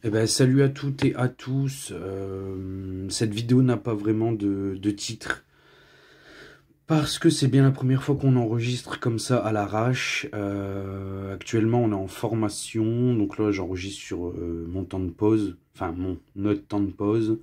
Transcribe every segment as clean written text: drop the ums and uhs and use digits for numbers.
Eh ben, salut à toutes et à tous. Cette vidéo n'a pas vraiment de titre parce que c'est bien la première fois qu'on enregistre comme ça à l'arrache. Actuellement, on est en formation, donc là, j'enregistre sur mon temps de pause, enfin notre temps de pause.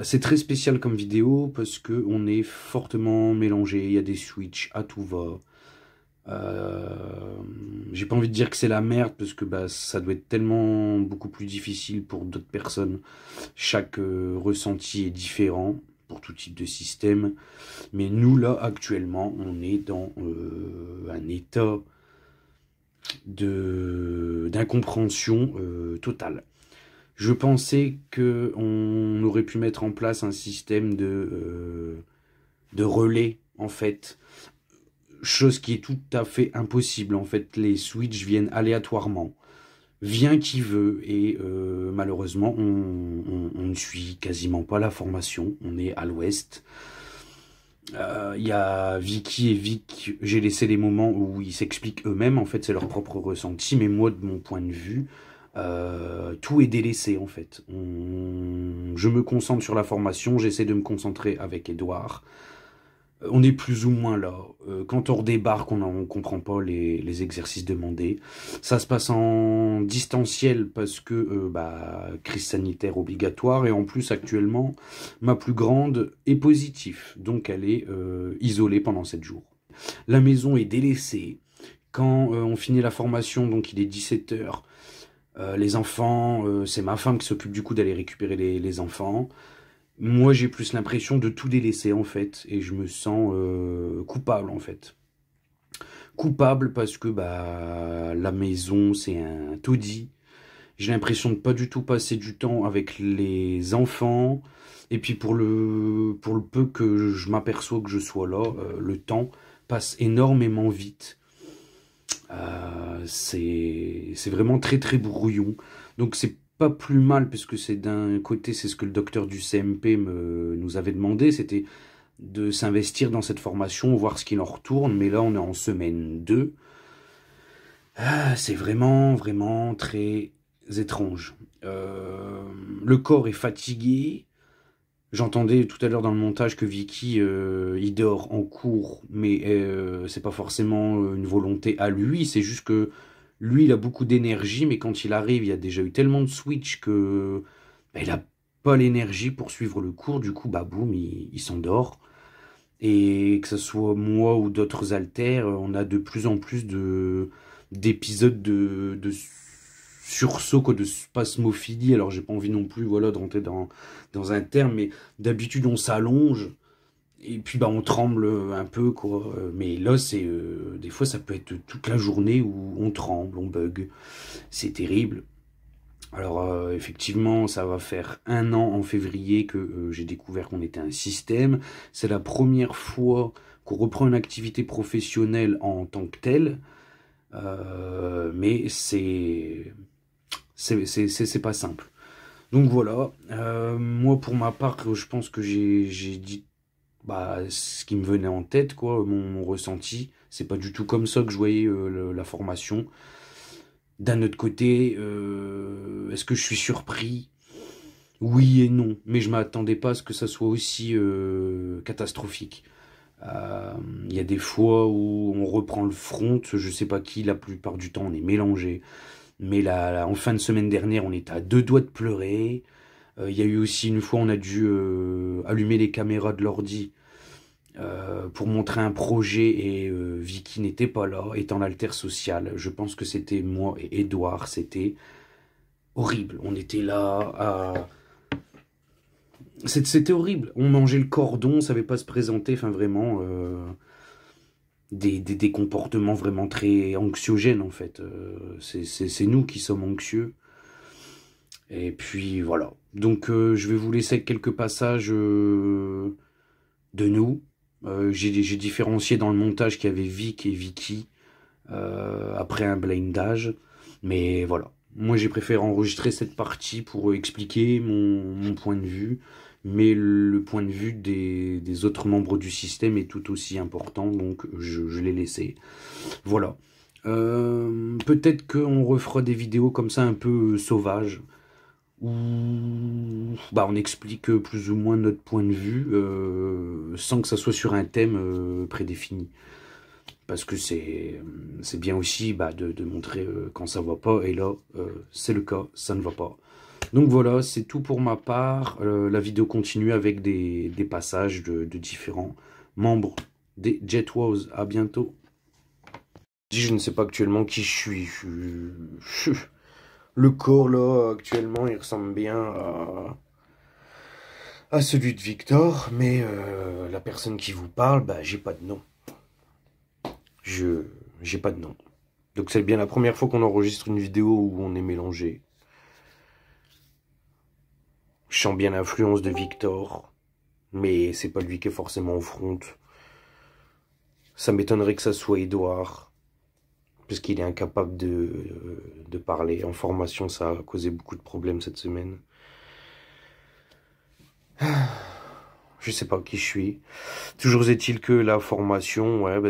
C'est très spécial comme vidéo parce que on est fortement mélangé. Il y a des switches à tout va. Euh, j'ai pas envie de dire que c'est la merde parce que bah, ça doit être tellement beaucoup plus difficile pour d'autres personnes. Chaque ressenti est différent pour tout type de système. Mais nous, là, actuellement, on est dans un état d'incompréhension totale. Je pensais qu'on aurait pu mettre en place un système de relais, en fait. Chose qui est tout à fait impossible. En fait, les switches viennent aléatoirement. Vient qui veut. Et malheureusement, on ne suit quasiment pas la formation. On est à l'ouest. Il y a Vicky et Vic. J'ai laissé les moments où ils s'expliquent eux-mêmes. En fait, c'est leur propre ressenti. Mais moi, de mon point de vue, tout est délaissé en fait. Je me concentre sur la formation. J'essaie de me concentrer avec Edouard. On est plus ou moins là. Quand on redébarque, on comprend pas les exercices demandés. Ça se passe en distanciel parce que bah, crise sanitaire obligatoire. Et en plus, actuellement, ma plus grande est positive. Donc, elle est isolée pendant 7 jours. La maison est délaissée. Quand on finit la formation, donc il est 17 heures, les enfants, c'est ma femme qui s'occupe du coup d'aller récupérer les enfants. Moi, j'ai plus l'impression de tout délaisser, en fait, et je me sens coupable, en fait. Coupable parce que bah, la maison, c'est un taudis. J'ai l'impression de pas du tout passer du temps avec les enfants. Et puis pour le peu que je m'aperçois que je sois là, le temps passe énormément vite. C'est vraiment très très brouillon. Donc c'est pas plus mal puisque c'est d'un côté, c'est ce que le docteur du CMP nous avait demandé, c'était de s'investir dans cette formation, voir ce qu'il en retourne. Mais là, on est en semaine 2. C'est vraiment vraiment très étrange. Le corps est fatigué. J'entendais tout à l'heure dans le montage que Vicky, il dort en cours, mais c'est pas forcément une volonté à lui, c'est juste que lui, il a beaucoup d'énergie, mais quand il arrive, il y a déjà eu tellement de switch que bah, il a pas l'énergie pour suivre le cours, du coup, bah boum, il s'endort. Et que ce soit moi ou d'autres haltères, on a de plus en plus d'épisodes de sursaut, quoi, de spasmophilie. Alors j'ai pas envie non plus voilà, de rentrer dans un terme, mais d'habitude on s'allonge et puis bah on tremble un peu quoi. Mais là c'est des fois ça peut être toute la journée où on tremble, on bug. C'est terrible. Alors effectivement, ça va faire 1 an en février que j'ai découvert qu'on était un système. C'est la première fois qu'on reprend une activité professionnelle en tant que telle. Mais c'est pas simple. Donc voilà, moi pour ma part, je pense que j'ai dit bah, ce qui me venait en tête, quoi, mon ressenti. C'est pas du tout comme ça que je voyais la formation. D'un autre côté, est-ce que je suis surpris? Oui et non, mais je m'attendais pas à ce que ça soit aussi catastrophique. Il y a des fois où on reprend le front, je sais pas qui, la plupart du temps on est mélangé. Mais là, en fin de semaine dernière, on était à 2 doigts de pleurer. Il y a eu aussi une fois, on a dû allumer les caméras de l'ordi pour montrer un projet et Vicky n'était pas là, étant l'alter social. Je pense que c'était moi et Edouard, c'était horrible. On était là à... C'était horrible. On mangeait le cordon, on savait pas se présenter, enfin vraiment... des comportements vraiment très anxiogènes en fait. C'est nous qui sommes anxieux. Et puis voilà. Donc je vais vous laisser avec quelques passages de nous. J'ai différencié dans le montage qu'il y avait Vic et Vicky après un blindage. Mais voilà. Moi j'ai préféré enregistrer cette partie pour expliquer mon point de vue. Mais le point de vue des autres membres du système est tout aussi important. Donc je l'ai laissé. Voilà. Peut-être qu'on refera des vidéos comme ça un peu sauvages, où bah, on explique plus ou moins notre point de vue, sans que ça soit sur un thème prédéfini. Parce que c'est bien aussi bah, de montrer quand ça va pas, et là, c'est le cas, ça ne va pas. Donc voilà, c'est tout pour ma part. La vidéo continue avec des passages de différents membres des Jetwas. À bientôt. Je ne sais pas actuellement qui je suis. Le corps là, actuellement, il ressemble bien à celui de Victor, mais la personne qui vous parle, bah, j'ai pas de nom. J'ai pas de nom. Donc c'est bien la première fois qu'on enregistre une vidéo où on est mélangé. Je sens bien l'influence de Victor, mais c'est pas lui qui est forcément au front. Ça m'étonnerait que ça soit Edouard, puisqu'il est incapable de parler. En formation, ça a causé beaucoup de problèmes cette semaine. Je sais pas qui je suis. Toujours est-il que la formation, ouais, bah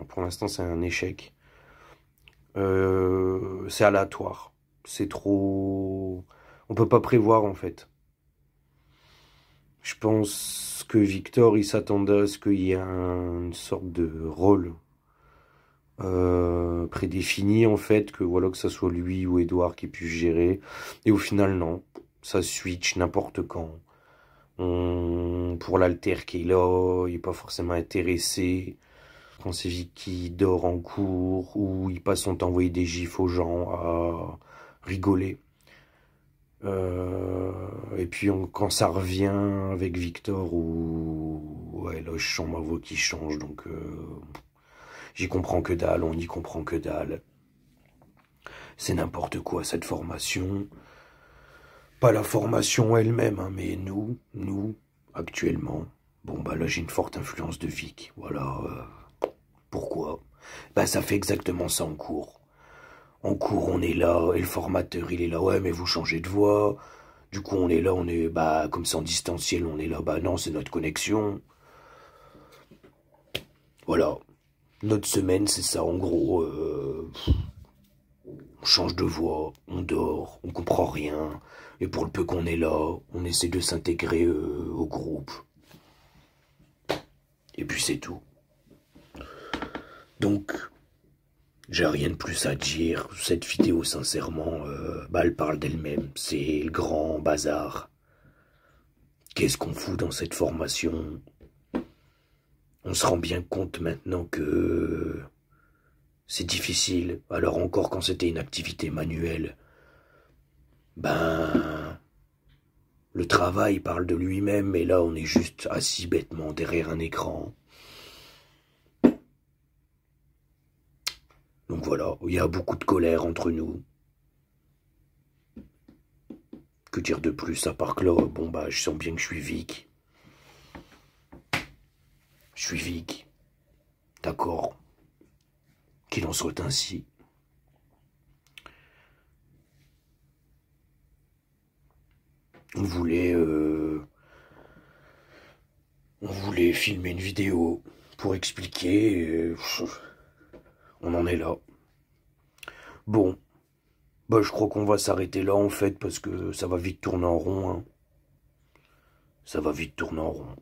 pour l'instant, c'est un échec. C'est aléatoire. C'est trop... On peut pas prévoir, en fait. Je pense que Victor, il s'attendait à ce qu'il y ait une sorte de rôle prédéfini, en fait, que voilà, que ça soit lui ou Edouard qui puisse gérer. Et au final, non. Ça switch n'importe quand. Pour l'alter qui est là, il n'est pas forcément intéressé. Quand c'est Vicky dort en cours, ou il passe son temps à envoyer des gifs aux gens, à rigoler. Et puis quand ça revient avec Victor, ouais, là je sens ma voix qui change, donc j'y comprends que dalle, on n'y comprend que dalle. C'est n'importe quoi cette formation. Pas la formation elle-même, hein, mais nous, actuellement. Bon bah là j'ai une forte influence de Vic, voilà. Pourquoi? Bah ça fait exactement ça en cours. En cours on est là, et le formateur il est là, ouais mais vous changez de voix. Du coup on est là, on est, bah comme c'est en distanciel, on est là, bah non c'est notre connexion. Voilà. Notre semaine c'est ça en gros. On change de voix, on dort, on comprend rien. Et pour le peu qu'on est là, on essaie de s'intégrer au groupe. Et puis c'est tout. Donc, j'ai rien de plus à dire. Cette vidéo, sincèrement, bah, elle parle d'elle-même. C'est le grand bazar. Qu'est-ce qu'on fout dans cette formation? On se rend bien compte maintenant que c'est difficile. Alors encore quand c'était une activité manuelle. Ben, le travail parle de lui-même, et là on est juste assis bêtement derrière un écran. Donc voilà, il y a beaucoup de colère entre nous. Que dire de plus à part que là, bon bah je sens bien que je suis Vic. Je suis Vic. D'accord. Qu'il en soit ainsi. On voulait filmer une vidéo pour expliquer. On en est là. Bon. Bah je crois qu'on va s'arrêter là en fait parce que ça va vite tourner en rond. Hein. Ça va vite tourner en rond.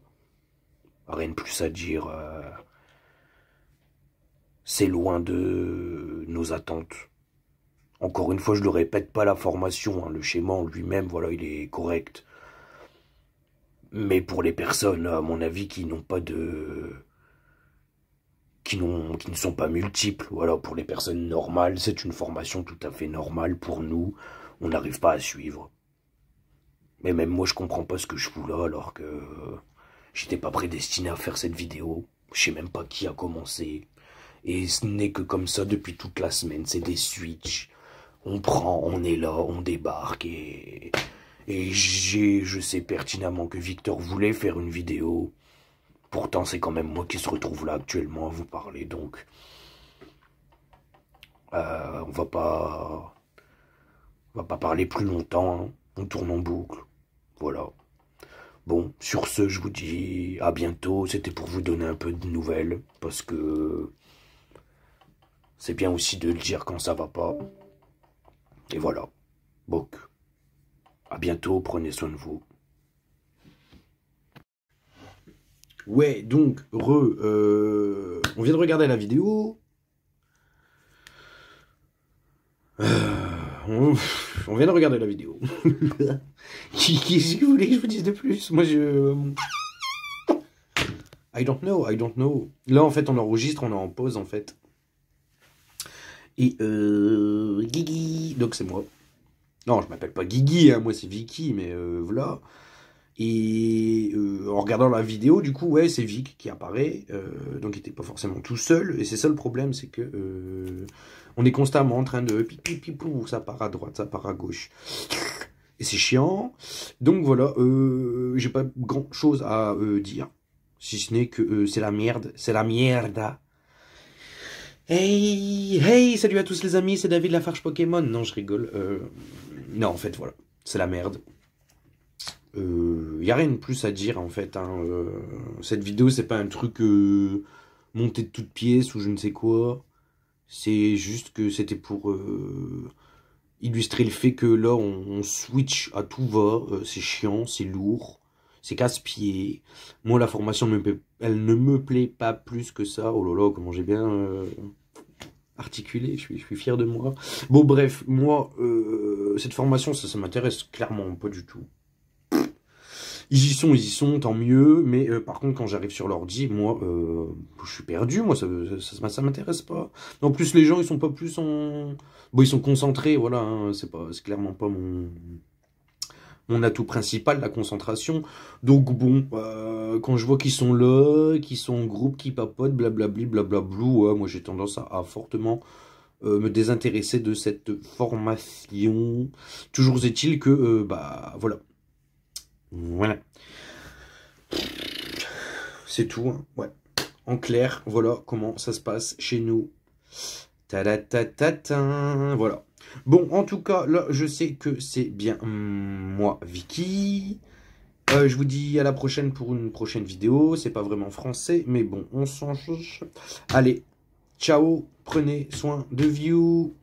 Rien de plus à dire. C'est loin de nos attentes. Encore une fois, je le répète, pas la formation, hein, le schéma en lui-même, voilà, il est correct. Mais pour les personnes, à mon avis, qui n'ont pas de... qui ne sont pas multiples, voilà, pour les personnes normales, c'est une formation tout à fait normale. Pour nous, on n'arrive pas à suivre. Mais même moi, je comprends pas ce que je fous là, alors que j'étais pas prédestiné à faire cette vidéo. Je sais même pas qui a commencé. Et ce n'est que comme ça depuis toute la semaine, c'est des switches. On prend, on est là, on débarque et je sais pertinemment que Victor voulait faire une vidéo. Pourtant, c'est quand même moi qui se retrouve là actuellement à vous parler, donc on va pas parler plus longtemps, hein. On tourne en boucle, voilà. Bon, sur ce, je vous dis à bientôt. C'était pour vous donner un peu de nouvelles parce que c'est bien aussi de le dire quand ça va pas. Et voilà. Donc, à bientôt, prenez soin de vous. Ouais, donc, on vient de regarder la vidéo. On vient de regarder la vidéo. Qu'est-ce que vous voulez que je vous dise de plus? Moi, I don't know. Là, en fait, on enregistre, on est en pause, en fait. Et, Guigui, donc c'est moi. Non, je m'appelle pas Guigui, hein, moi c'est Vicky, mais voilà. Et en regardant la vidéo, du coup, ouais, c'est Vic qui apparaît. Donc il était pas forcément tout seul. Et c'est ça le problème, c'est que on est constamment en train de pipou, ça part à droite, ça part à gauche. Et c'est chiant. Donc voilà, j'ai pas grand chose à dire. Si ce n'est que c'est la merde, c'est la mierda. Hey, salut à tous les amis, c'est David Lafarge Pokémon. Non, je rigole. Non, en fait, voilà, c'est la merde. Y a rien de plus à dire, en fait. Hein. Cette vidéo, c'est pas un truc monté de toutes pièces ou je ne sais quoi. C'est juste que c'était pour illustrer le fait que là, on switch à tout va. C'est chiant, c'est lourd, c'est casse-pied. Moi, la formation, elle ne me plaît pas plus que ça. Oh là là, comment j'ai bien... articulé, je suis fier de moi. Bon bref, moi, cette formation, ça m'intéresse clairement pas du tout. Ils y sont, tant mieux, mais par contre, quand j'arrive sur l'ordi, moi, je suis perdu, moi, ça m'intéresse pas. En plus, les gens, ils sont pas plus en... Bon, ils sont concentrés, voilà, hein, c'est clairement pas mon atout principal, la concentration. Donc bon, quand je vois qu'ils sont là, qu'ils sont en groupe, qu'ils papotent, blablabli, blablablou, ouais, moi j'ai tendance à fortement me désintéresser de cette formation. Toujours est-il que, bah voilà. Voilà. C'est tout, hein, ouais. En clair, voilà comment ça se passe chez nous. Ta-da-ta-ta-ta, voilà. Bon, en tout cas, là, je sais que c'est bien moi, Vicky. Je vous dis à la prochaine pour une prochaine vidéo. C'est pas vraiment français, mais bon, on s'en fiche. Allez, ciao, prenez soin de vous.